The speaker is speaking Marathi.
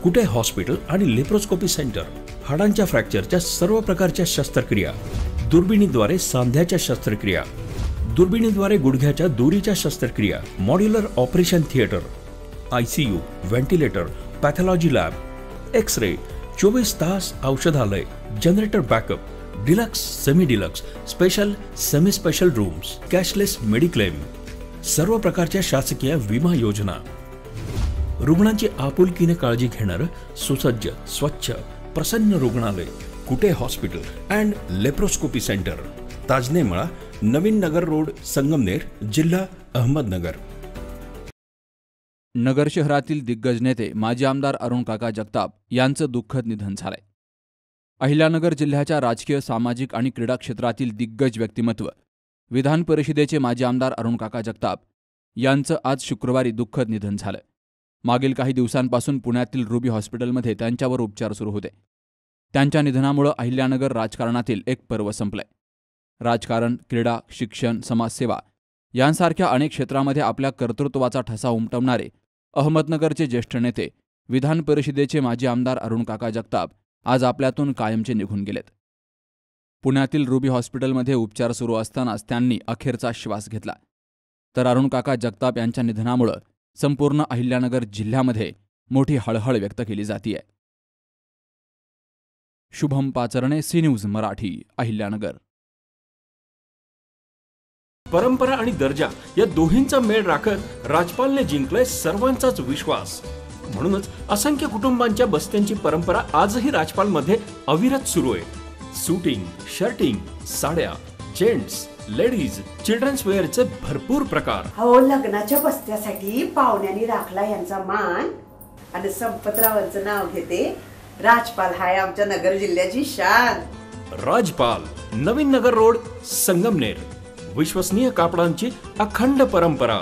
कुटे हॉस्पिटल आणि लेप्रोस्कोपी सेंटर, हाडांच्या फ्रॅक्चरच्या सर्व प्रकारच्या शस्त्रक्रिया, दुर्बिणीद्वारे सांध्याच्या शस्त्रक्रिया, दुर्बिणीद्वारे गुडघ्याच्या दोरीच्या शस्त्रक्रिया, modular operation theatre, ICU, ventilator, pathology lab, x-ray, 24 तास औषधालय, generator backup, deluxe, semi deluxe, special, semi special rooms, cashless mediclaim, सर्व प्रकारच्या शासकीय विमा योजना, रुग्णांची आपुलकीने काळजी घेणारं सुसज्ज, स्वच्छ, प्रसन्न रुग्णालय, Kute hospital and laparoscopy centre, Tajne Mala, Navin Nagar road, Sangamner, जिल्हा अहमदनगर. नगर शहरातील दिग्गज नेते माजी आमदार अरुण काका जगताप यांचं दुःखद निधन झालंय. अहिल्यानगर जिल्ह्याच्या राजकीय, सामाजिक आणि क्रीडा क्षेत्रातील दिग्गज व्यक्तिमत्व विधान परिषदेचे माजी आमदार अरुण काका जगताप यांचं आज शुक्रवारी दुःखद निधन झालं. मागील काही दिवसांपासून पुण्यातील रुबी हॉस्पिटलमध्ये त्यांच्यावर उपचार सुरू होते. त्यांच्या निधनामुळे अहिल्यानगर राजकारणातील एक पर्व संपलंय. राजकारण, क्रीडा, शिक्षण, समाजसेवा यांसारख्या अनेक क्षेत्रामध्ये आपल्या कर्तृत्वाचा ठसा उमटवणारे अहमदनगरचे ज्येष्ठ नेते, विधान परिषदेचे माजी आमदार अरुण काका जगताप आज आपल्यातून कायमचे निघून गेलेत. पुण्यातील रुबी हॉस्पिटलमध्ये उपचार सुरू असतानाच त्यांनी अखेरचा श्वास घेतला. तर अरुण काका जगताप यांच्या निधनामुळे संपूर्ण अहिल्यानगर जिल्ह्यामध्ये मोठी हळहळ व्यक्त केली जातीये. Shubham Pacharne, C News Marathi, Ahilyanagar. परंपरा आणि दर्जा या दोहींचा मेळ राखत राजपालने जिंकलाय सर्वांचाच विश्वास. म्हणूनच असंख्य कुटुंबांच्या बस्त्यांची परंपरा आजही राजपालमध्ये अविरत सुरू आहे. सूटिंग, शर्टिंग, साड्या, जेंट्स, लेडीज, चिल्ड्रन्स वेअरचे भरपूर प्रकार. हो, लग्नाच्या बस्त्यासाठी पाहुण्यांनी राखला यांचा मान आणि संपतरावांचं नाव घेते. राजपाल हाय आमच्या नगर जिल्ह्याची शान. राजपाल, नवीन नगर रोड, संगमनेर. विश्वसनीय कापडांची अखंड परंपरा.